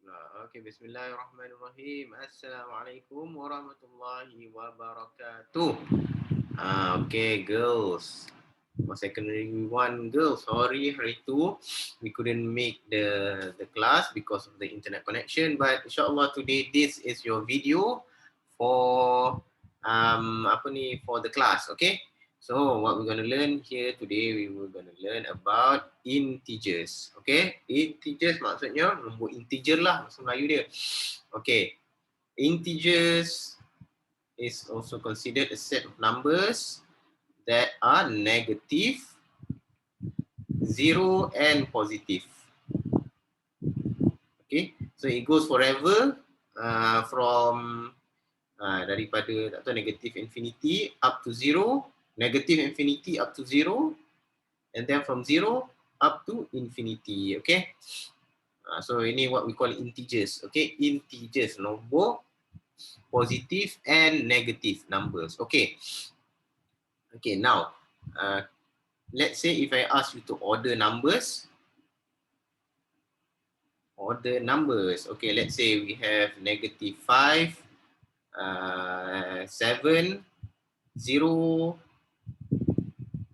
Okay, bismillahirrahmanirrahim. Assalamualaikum warahmatullahi wabarakatuh. Okay, girls. For secondary 1 girls, sorry hari tu we couldn't make the class because of the internet connection, but insyaAllah today this is your video for for the class, okay? So what we're going to learn here today, we were going to learn about integers. Okay, integers maksudnya nombor integer lah bahasa Melayu dia. Okay, integers is also considered a set of numbers that are negative, zero and positive. Okay, so it goes forever from daripada tak tahu negative infinity up to zero, negative infinity up to zero, and then from zero up to infinity. Okay, so ini what we call integers. Okay, integers, nombor positive and negative numbers. Okay, okay, now let's say if I ask you to order numbers, okay, let's say we have negative 5, 7, 0,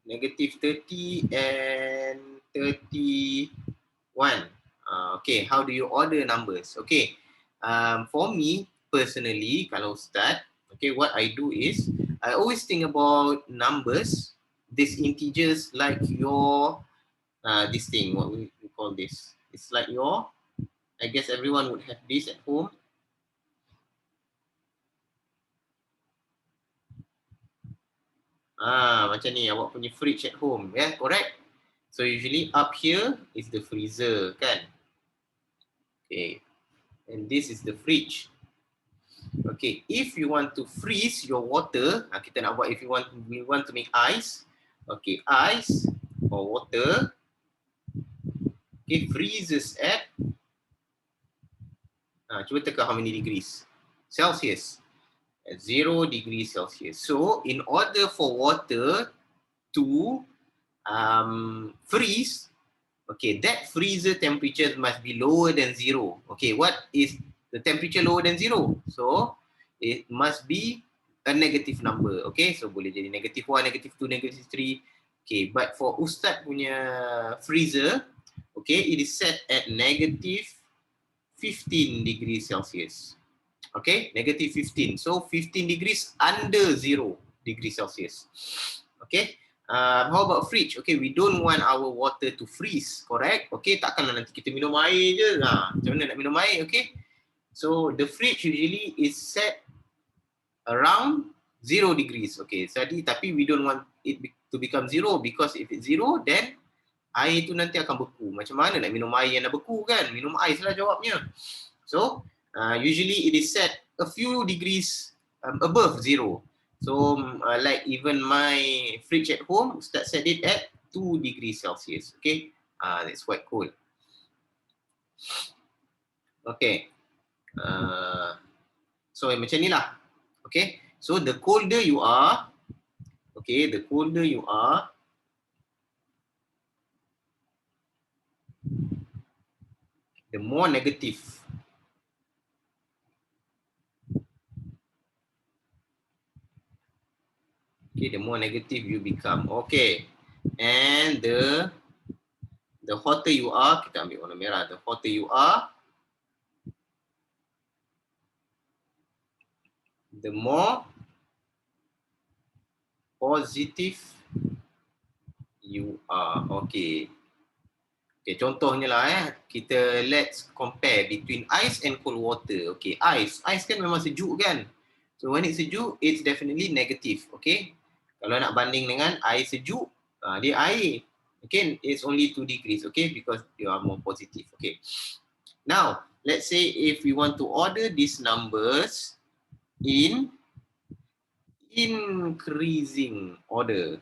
negative 30 and 31. Okay, how do you order numbers? Okay, for me personally, kalau start, okay, what I do is I always think about numbers, these integers, like your this thing, what we call this. It's like your, I guess everyone would have this at home. Macam ni awak punya fridge at home, yeah, correct? So usually up here is the freezer, kan? Okay, and this is the fridge. Okay, if you want to freeze your water, kita nak buat if we want to make ice. Okay, ice or water, okay, freezes at cuba teka how many degrees Celsius. At 0 degrees Celsius. So in order for water to freeze, okay, that freezer temperature must be lower than 0. Okay, what is the temperature lower than 0? So it must be a negative number. Okay, so boleh jadi negative 1, negative 2, negative 3. Okay, but for Ustaz punya freezer, okay, it is set at negative 15 degrees Celsius. Okay, negative 15. So 15 degrees under 0 degrees Celsius. Okay, how about fridge? Okay, we don't want our water to freeze, correct? Okay, takkanlah nanti kita minum air je. Macam mana nak minum air, okay? So the fridge usually is set around 0 degrees. Okay, tapi we don't want it to become 0 because if it's 0, then air tu nanti akan beku. Macam mana nak minum air yang dah beku kan? Minum ais lah jawabnya. So usually it is set a few degrees above 0. So like even my fridge at home, Ustaz set it at 2 degrees Celsius. Okay, that's quite cool. Okay, so macam ni lah. Okay, so the colder you are, okay, the colder you are, the more negative. Okay, the more negative you become. Okay, and the hotter you are, kita ambil warna merah, the hotter you are, the more positive you are. Okay. Okay, contohnya lah kita let's compare between ice and cold water. Okay, ice kan memang sejuk kan? So when it's sejuk, it's definitely negative. Okay, kalau nak banding dengan air sejuk, dia air. Okay, it's only 2 degrees. Okay, because you are more positive. Okay, now let's say if we want to order these numbers in increasing order.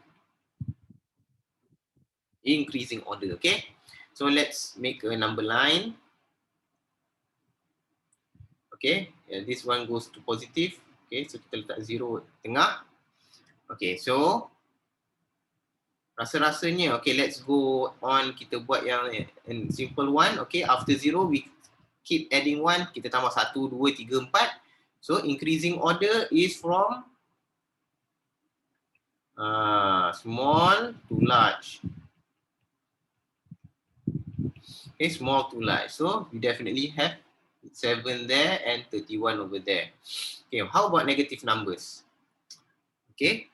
Increasing order, okay? So let's make a number line. Okay, this one goes to positive. Okay, so kita letak 0 tengah. Okay, so rasa-rasanya, okay, let's go on, kita buat yang simple one. Okay, after 0, keep adding 1, kita tambah 1, 2, 3, 4. So increasing order is from small to large. Okay, small to large. So we definitely have 7 there and 31 over there. Okay, how about negative numbers? Okay,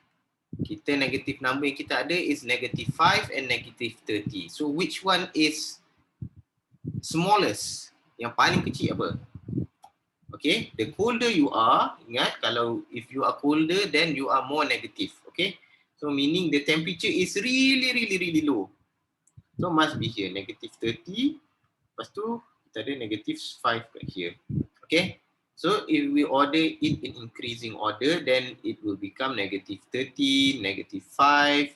kita negative number yang kita ada is negative 5 and negative 30. So which one is smallest? Yang paling kecil apa? Okay, the colder you are, ingat kalau if you are colder then you are more negative. Okay, so meaning the temperature is really low. So must be here negative 30. Lepas tu kita ada negative 5 kat here. Okay, so if we order it in increasing order, then it will become negative 30, negative 5,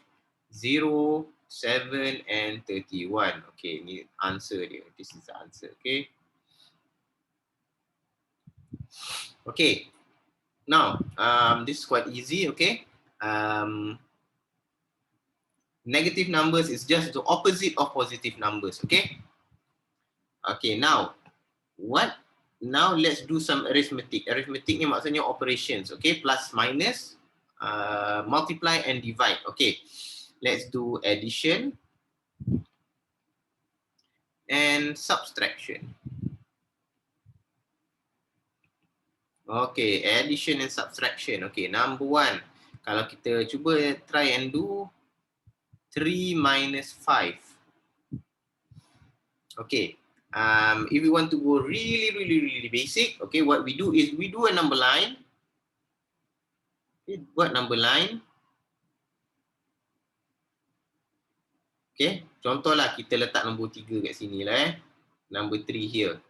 0, 7, and 31. Okay, ni answer dia. This is the answer. Okay. Okay. Now, this is quite easy. Okay. Negative numbers is just the opposite of positive numbers. Okay. Okay. Now, Now let's do some arithmetic. Arithmetic ni maksudnya operations. Okay. Plus, minus, multiply, and divide. Okay. Let's do addition and subtraction. Okay, addition and subtraction. Okay, number 1. Kalau kita cuba try and do 3 minus 5. Okay, if we want to go really basic, okay, what we do is we do a number line. Okay, buat number line. Okay, contohlah kita letak nombor 3 kat sini lah Number 3 here.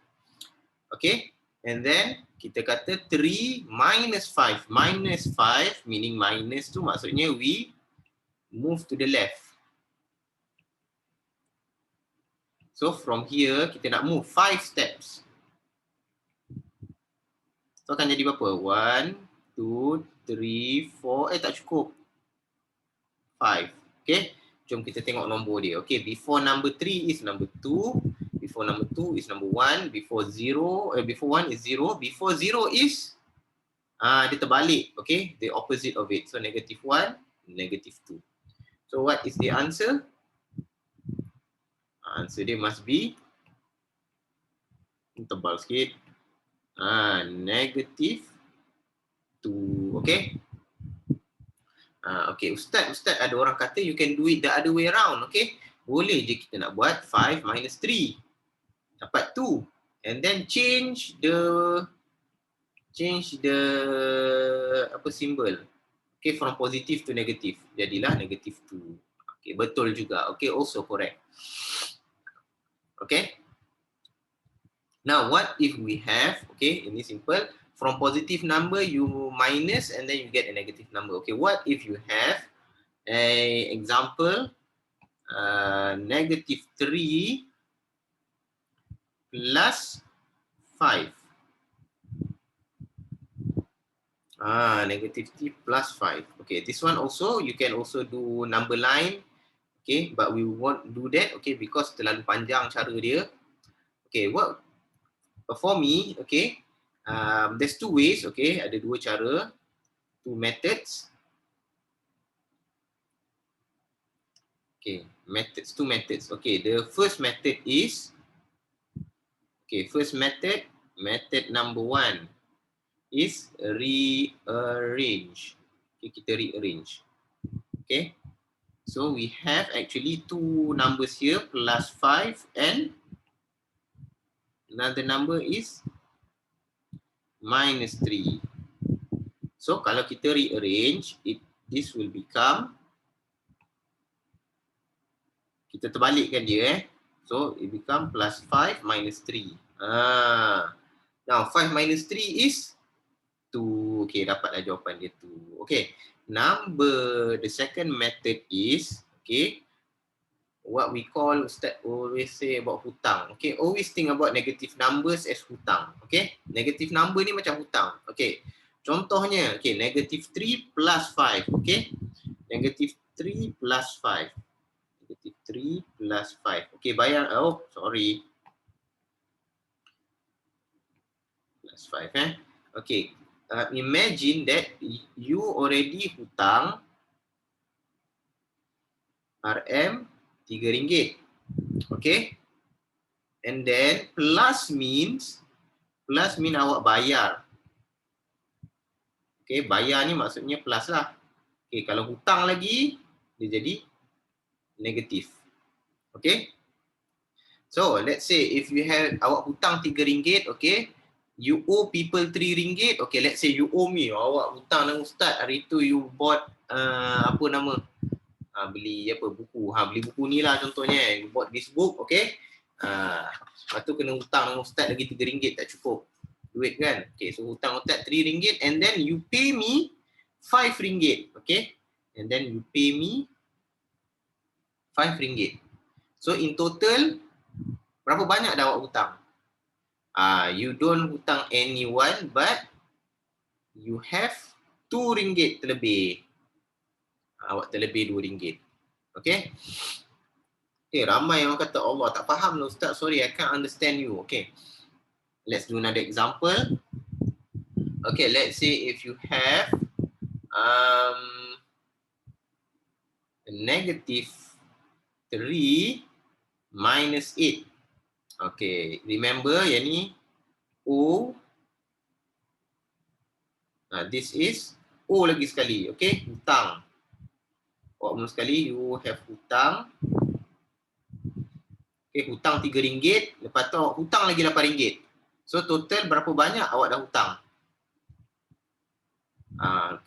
Okay, and then kita kata 3 minus 5. Minus 5 meaning minus tu maksudnya we move to the left. So from here kita nak move 5 steps. So akan jadi berapa? 1, 2, 3, 4. Tak cukup. 5. Okay. Jom kita tengok nombor dia. Okay. Before number 3 is number 2. Before number 2 is number 1. Before 1 is 0. Before 0 is dia terbalik. Okay. The opposite of it. So negative 1, negative 2. So what is the answer? Answer dia must be tebal sikit. Negative 2. Okay. Okay, Ustaz ada orang kata you can do it the other way around. Okay. Boleh je kita nak buat 5 minus 3. Dapat 2. And then change the apa symbol. Okay, from positive to negative. Jadilah negative 2. Okay, betul juga. Okay, also correct. Okay. Now, what if we have, okay, ini simple, from positive number you minus and then you get a negative number. Okay, what if you have a example, negative 3 plus 5. Negative 3 plus 5. Okay, this one also, you can also do number line. Okay, but we won't do that, okay, because terlalu panjang cara dia. Okay, what for me, okay, there's 2 ways, okay, ada 2 cara, 2 methods. Okay, 2 methods. Okay, the first method is, okay, first method number 1 is rearrange. Okay, kita rearrange. Okay, so we have actually 2 numbers here, plus 5 and another number is minus 3. So kalau kita rearrange, this will become, kita terbalikkan dia So it become plus 5 minus 3. Now 5 minus 3 is 2. Okay, dapatlah jawapan dia 2. Okay, the second method is, okay, what we call, Ustaz always say about hutang. Okay, always think about negative numbers as hutang. Okay, negative number ni macam hutang. Okay, contohnya, okay, negative 3 plus 5. Okay, negative 3 plus 5. Negative 3 plus 5. Okay, bayar, oh sorry. 5 Okay. Imagine that you already hutang RM RM3. Okay. And then plus means awak bayar. Okay, bayar ni maksudnya plus lah. Okay, kalau hutang lagi dia jadi negatif. Okay. So let's say if you have awak hutang RM3, okay, you owe people RM3. Okay, let's say you owe me, awak hutang dengan ustaz hari tu you bought apa nama, beli apa buku, beli buku ni lah contohnya, you bought this book, okay. Lepas tu kena hutang dengan ustaz lagi RM3, tak cukup duit kan. Okay, so hutang ustaz RM3 and then you pay me RM5, okay, and then you pay me RM5. So in total berapa banyak dah awak hutang? You don't hutang anyone but you have RM2 terlebih. Awak terlebih RM2. Okay? Okay, ramai yang kata Allah tak faham lah ustaz, sorry I can't understand you. Okay. Let's do another example. Okay, let's say if you have -3 minus 8. Okay, remember yang ni O. This is O lagi sekali, okay, hutang. Awak mula sekali you have hutang. Okay, hutang RM3, lepas tu awak hutang lagi RM8. So total berapa banyak awak dah hutang?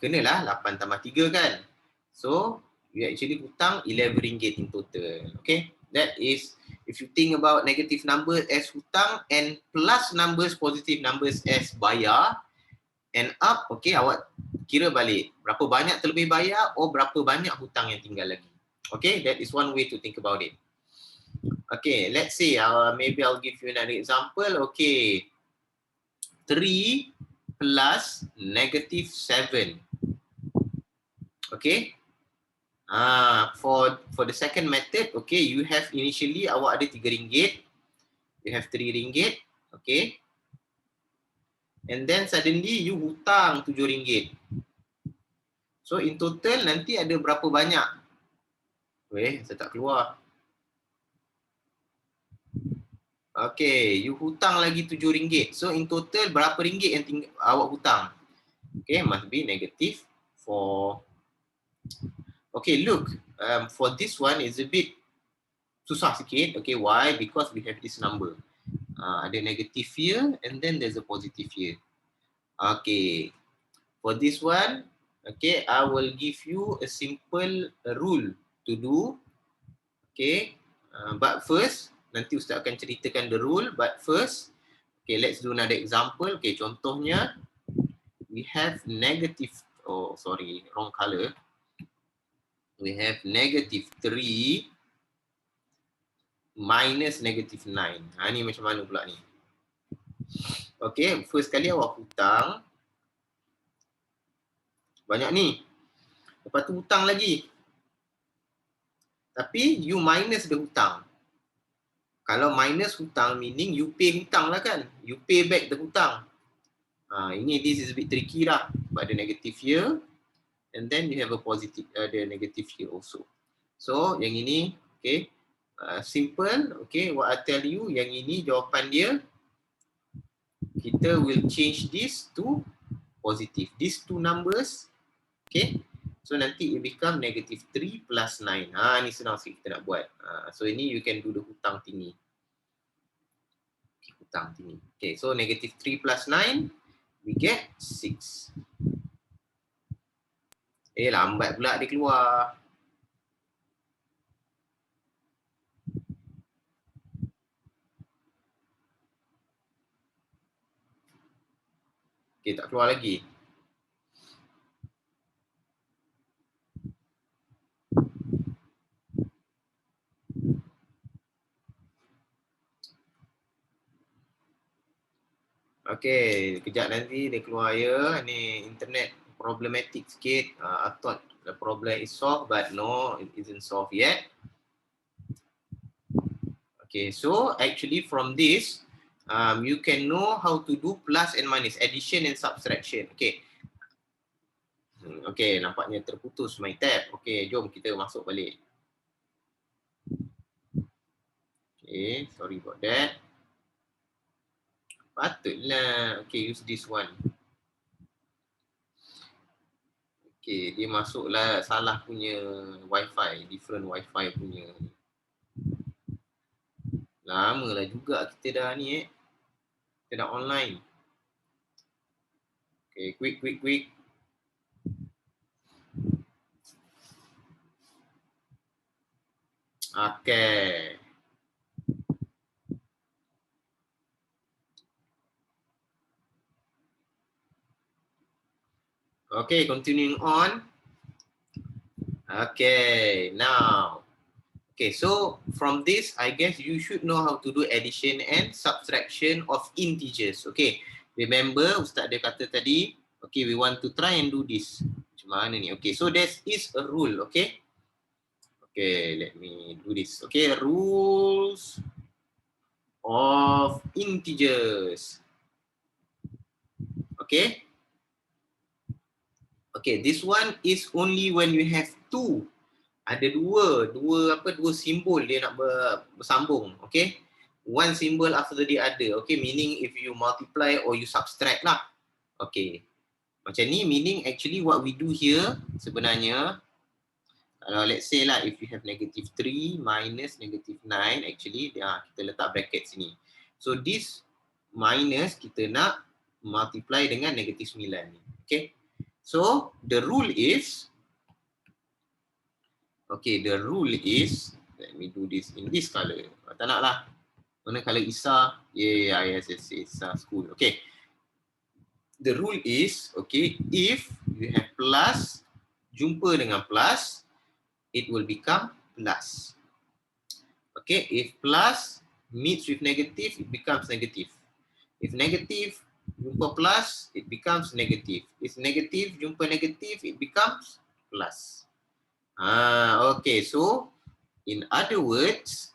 Kenalah 8 tambah 3 kan. So you actually hutang RM11 in total. Okay, that is if you think about negative number as hutang and plus numbers, positive numbers as bayar, and up, okay, awak kira balik berapa banyak terlebih bayar or berapa banyak hutang yang tinggal lagi. Okay, that is one way to think about it. Okay, let's say maybe I'll give you another example. Okay, 3 plus -7. Okay. For the second method, okay, you have initially awak ada RM3, you have RM3, okay, and then suddenly you hutang RM7. So in total nanti ada berapa banyak? Saya tak keluar. Okay, you hutang lagi RM7. So in total berapa ringgit yang awak hutang? Okay, must be -4. Okay, look, for this one is a bit susah sikit. Okay, why? Because we have this number. Ada negative here and then there's a positive here. Okay, for this one, okay, I will give you a simple rule to do. Okay, but first, nanti Ustaz akan ceritakan the rule. But first, okay, let's do another example. Okay, contohnya, we have negative, oh sorry, wrong color. We have -3 minus -9. Ni macam mana pula ni? Okay, first kali awak hutang banyak ni. Lepas tu hutang lagi. Tapi you minus the hutang. Kalau minus hutang meaning you pay hutang lah kan. You pay back the hutang. Ini this is a bit tricky lah. But the negative here. And then you have a positive, the negative here also. So yang ini, okay, simple. Okay, what I tell you, yang ini jawapan dia, kita will change this to positive. These two numbers, okay. So nanti it become -3 plus 9. Ni senang sikit kita nak buat. So ini you can do the hutang tinggi. Okay, hutang tinggi. Okay, so -3 plus 9, we get 6. Lambat pula dia keluar. Okay, tak keluar lagi. Okay, kejap nanti dia keluar ya. Ni internet problematic sikit. I thought the problem is solved, but no, it isn't solved yet. Okay, so actually from this, you can know how to do plus and minus, addition and subtraction. Okay. Okay, nampaknya terputus my tab. Okay, jom kita masuk balik. Okay, sorry about that. Patutlah. Okay, use this one. Okay, dia masuklah salah punya wifi, different wifi punya. Lamalah juga kita dah ni kita dah online. Okay, quick. Okay. Okay, continuing on. Okay, now. Okay, so from this, I guess you should know how to do addition and subtraction of integers. Okay, remember Ustaz dia kata tadi, okay, we want to try and do this. Macam mana ni? Okay, so there is a rule, okay? Okay, let me do this. Okay, rules of integers. Okay. Okay, this one is only when you have two. Ada dua simbol dia nak bersambung, okay? One symbol after the other, okay? Meaning if you multiply or you subtract lah, okay? Macam ni, meaning actually what we do here sebenarnya, kalau let's say lah, if you have negative 3 minus negative 9, actually kita letak bracket sini. So this minus kita nak multiply dengan negative 9 ni, okay? So the rule is, okay, the rule is, let me do this in this color. Tak nak lah. Mana color Isa? Yeah, yes, Isa school. Okay. The rule is, okay, if you have plus, jumpa dengan plus, it will become plus. Okay, if plus meets with negative, it becomes negative. If negative jumpa plus, it becomes negative. If negative jumpa negative, it becomes plus. Okay, so in other words,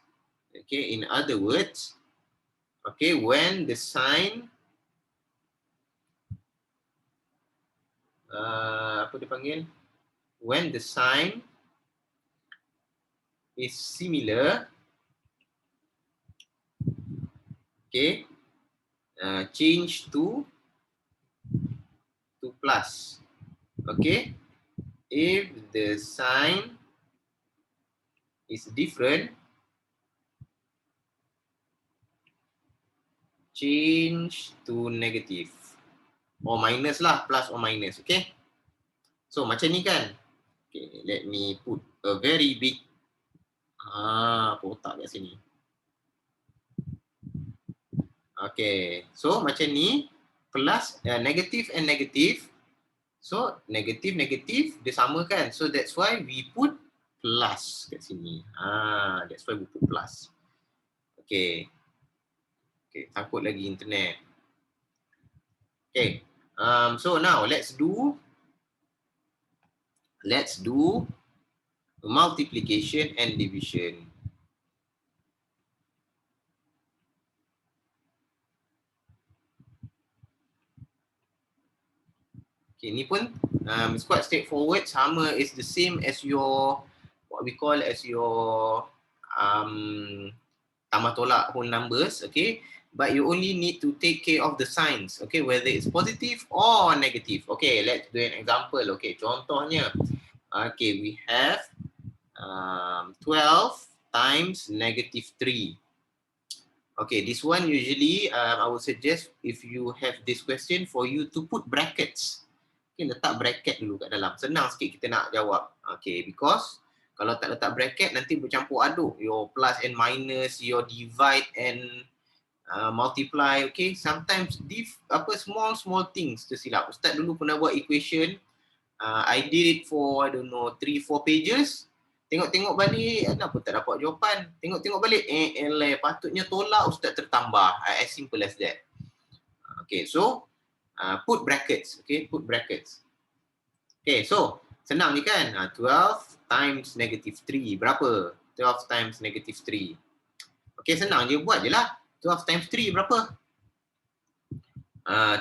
okay, when the sign apa dia panggil? When the sign is similar, okay, change to plus. Okay, if the sign is different, change to negative or minus lah, plus or minus. Okay, so macam ni kan. Okay, let me put a very big kotak kat sini. Okay, so macam ni, plus negative and negative. So negative dia sama kan. So that's why we put plus kat sini. That's why we put plus. Okay. Okay, takut lagi internet. Okay. So now let's do multiplication and division. Okay, ni pun it's quite straightforward. Sama is the same as your what we call as your tambah tolak whole numbers, okay? But you only need to take care of the signs, okay? Whether it's positive or negative. Okay, let's do an example. Okay, contohnya, okay, we have 12 times negative 3. Okay, this one usually I would suggest if you have this question for you to put brackets. Okay, letak bracket dulu kat dalam. Senang sikit kita nak jawab. Okay, because kalau tak letak bracket nanti bercampur aduk. Your plus and minus, your divide and multiply. Okay, sometimes small things tersilap. Ustaz dulu pernah buat equation. I did it for, I don't know, 3-4 pages. Tengok-tengok balik, kenapa tak dapat jawapan? Tengok-tengok balik, patutnya tolak Ustaz tertambah. As simple as that. Okay, so put brackets. Okay, put brackets. Okay, so senang ni kan? 12 times negative 3. Berapa? 12 times negative 3. Okay, senang je, buat je lah. 12 times 3 berapa?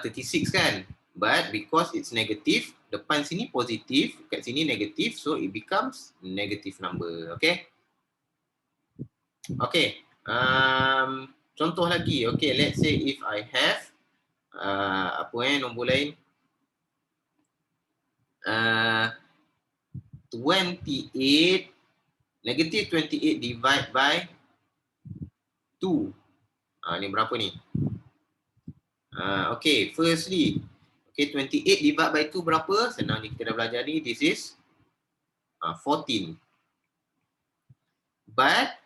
36 kan? But because it's negative, depan sini positif, kat sini negatif, so it becomes negative number. Okay? Okay. Contoh lagi. Okay, let's say if I have nombor lain 28, negative 28 divide by 2. Ni berapa ni? Okay, firstly, okay, 28 divide by 2 berapa? Senang ni, kita dah belajar ni. This is 14. But,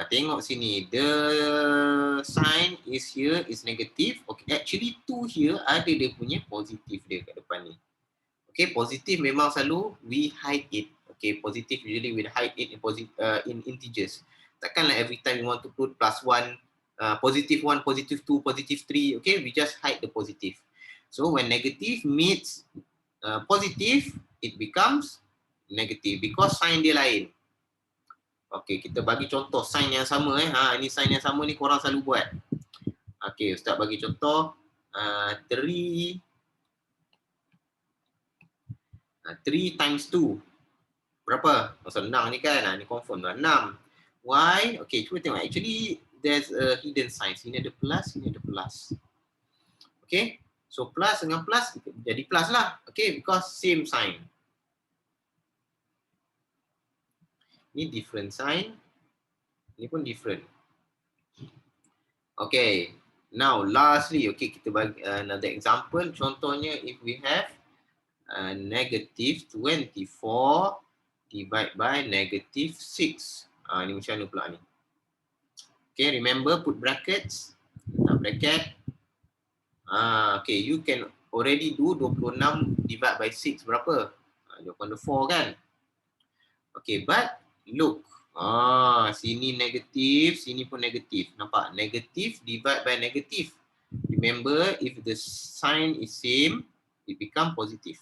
tengok sini. The sign is here is negative. Okay, actually 2 here ada dia punya positif dia kat depan ni. Okay, positif memang selalu we hide it. Okay, positif usually we hide it in integers. Takkanlah every time we want to put plus 1, positive 1, positive 2, positive 3. Okay, we just hide the positive. So when negative meets positive, it becomes negative because sign dia lain. Okay, kita bagi contoh sign yang sama. Ini sign yang sama ni korang selalu buat. Okay, Ustaz bagi contoh 3 times 2. Berapa? Senang ni kan. Ni confirm lah. 6. Why? Okay, cuba tengok. Actually, there's a hidden sign. Sini ada plus, sini ada plus. Okay. So, plus dengan plus jadi plus lah. Okay, because same sign. Ni different sign. Ni pun different. Okay. Now, lastly, okay, kita bagi another example. Contohnya, if we have negative 24 divide by negative 6. Ni macam mana pula ni? Okay, remember put brackets. Bracket. Okay, you can already do 26 divide by 6 berapa? Jawapan 4 kan? Okay, but look. Sini negatif, sini pun negatif. Nampak? Negatif divide by negatif. Remember, if the sign is same, it become positive.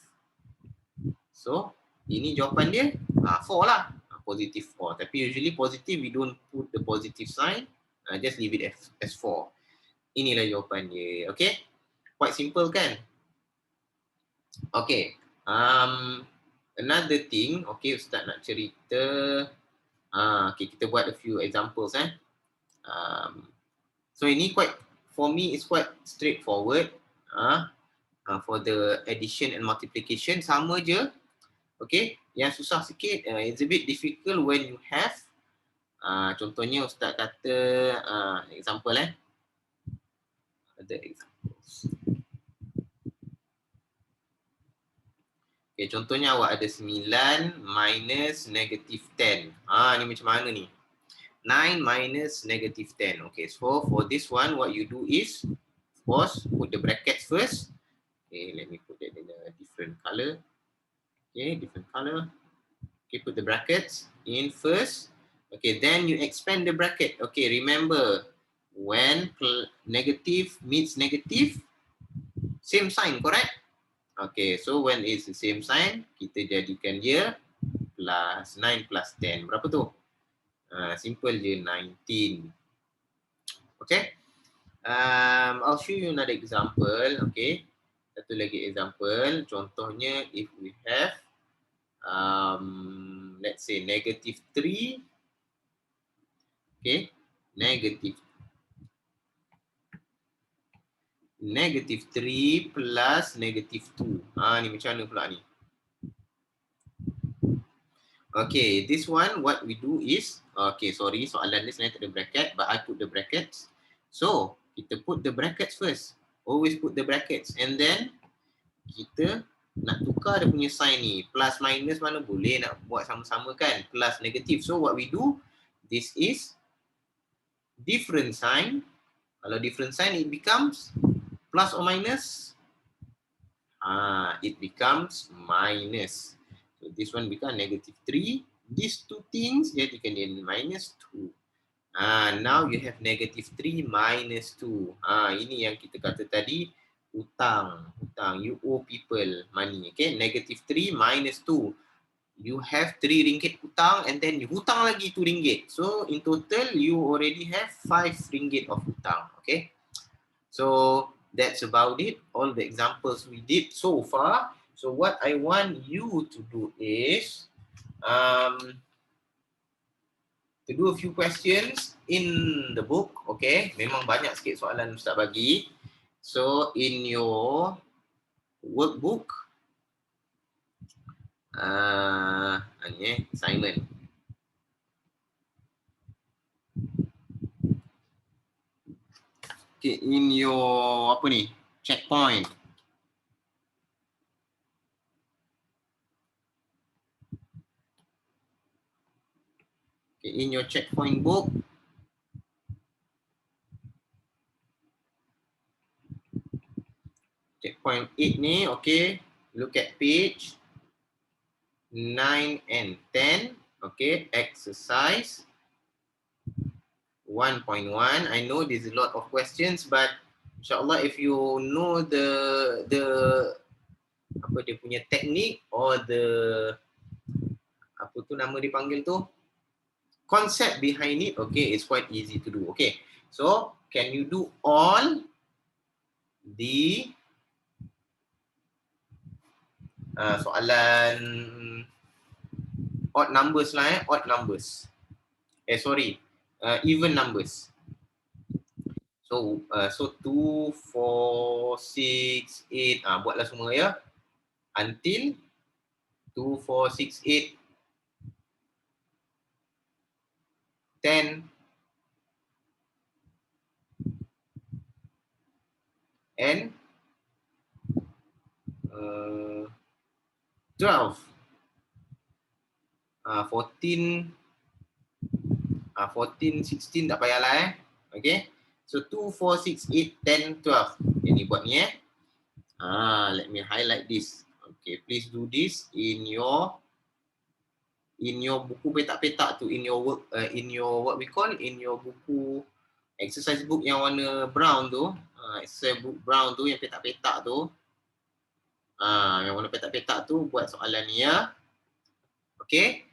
So, ini jawapan dia 4 lah. Positive 4. Tapi usually positive, we don't put the positive sign. Just leave it as 4. Inilah jawapan dia. Okay? Quite simple kan? Okay. Another thing. Okay, Ustaz nak cerita. Okay, kita buat a few examples. So, ini quite, for me, it's quite straightforward. For the addition and multiplication, sama je. Okay, yang susah sikit, it's a bit difficult when you have, contohnya Ustaz kata, example ada examples. Okay, contohnya awak ada 9 minus negative 10. Ni macam mana ni? 9 minus negative 10. Okay, so for this one, what you do is, of course, put the brackets first. Okay, let me put that in a different color. Okay, different color. Okay, put the brackets in first. Okay, then you expand the bracket. Okay, remember, when negative meets negative, same sign, correct? Okay, so when it's the same sign, kita jadikan dia plus 9 plus 10. Berapa tu? Simple je, 19. Okay. I'll show you another example. Okay. Satu lagi example. Contohnya, if we have, let's say negative 3. Okay. Negative 3 plus negative 2. Ni macam mana pula ni? Okay, this one what we do is, okay, sorry, soalan ni sebenarnya tak ada bracket, but I put the brackets. So, kita put the brackets first. Always put the brackets. And then, kita nak tukar dia punya sign ni. Plus minus mana boleh nak buat sama-sama kan? Plus negative. So, what we do, this is different sign. Kalau different sign, it becomes plus or minus? It becomes minus. So this one become negative 3. These two things jadikan dia minus 2. Now you have negative 3 minus 2. Ini yang kita kata tadi, hutang. You owe people money. Okay, negative 3 minus 2. you have 3 ringgit hutang and then you hutang lagi 2 ringgit. So in total you already have 5 ringgit of hutang. Okay. So that's about it. All the examples we did so far. So what I want you to do is to do a few questions in the book. Okay. Memang banyak sikit soalan Ustaz bagi. So in your workbook, assignment. Okay, in your apa ni? Checkpoint. Okay, in your checkpoint book, checkpoint 8 ni, okay, look at page 9 and 10, okay, exercise 1.1. I know there's a lot of questions, but insyaAllah if you know the apa dia punya teknik or the apa tu nama dipanggil tu, concept behind it, okay, it's quite easy to do. Okay, so can you do all the soalan odd numbers lah, odd numbers. Even numbers. So 2, 4, 6, 8, buatlah semua ya. Until 2, 4, 6, 8, 10, and 12. 14, 16 tak payahlah Okay. So 2, 4, 6, 8, 10, 12. Ini buat ni let me highlight this. Okay, please do this in your buku petak-petak tu, in your work, in your what we call, in your buku exercise book yang warna brown tu, exercise book brown tu yang petak-petak tu, yang warna petak-petak tu buat soalan ni ya. Okay.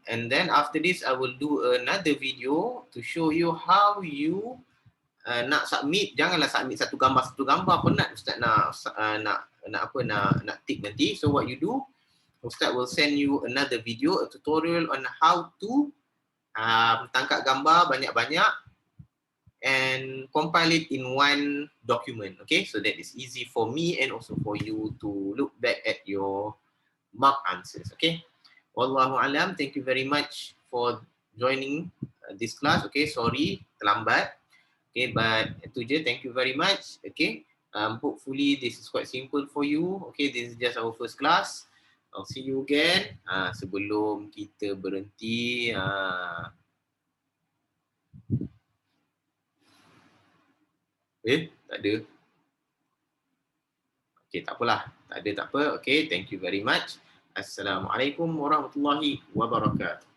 And then after this I will do another video to show you how you nak submit. Janganlah submit satu gambar penat Ustaz nak tick nanti. So what you do, Ustaz will send you another video, a tutorial on how to tangkap gambar banyak-banyak and compile it in one document. Okay, so that is easy for me and also for you to look back at your mark answers. Okay, wallahu alam. Thank you very much for joining this class. Okay, sorry terlambat. Okay, but itu je. Thank you very much. Okay, hopefully this is quite simple for you. Okay, this is just our first class. I'll see you again. Sebelum kita berhenti, tak ada. Okay, tak apalah. Tak ada, tak apa. Okay, thank you very much. Assalamualaikum warahmatullahi wabarakatuh.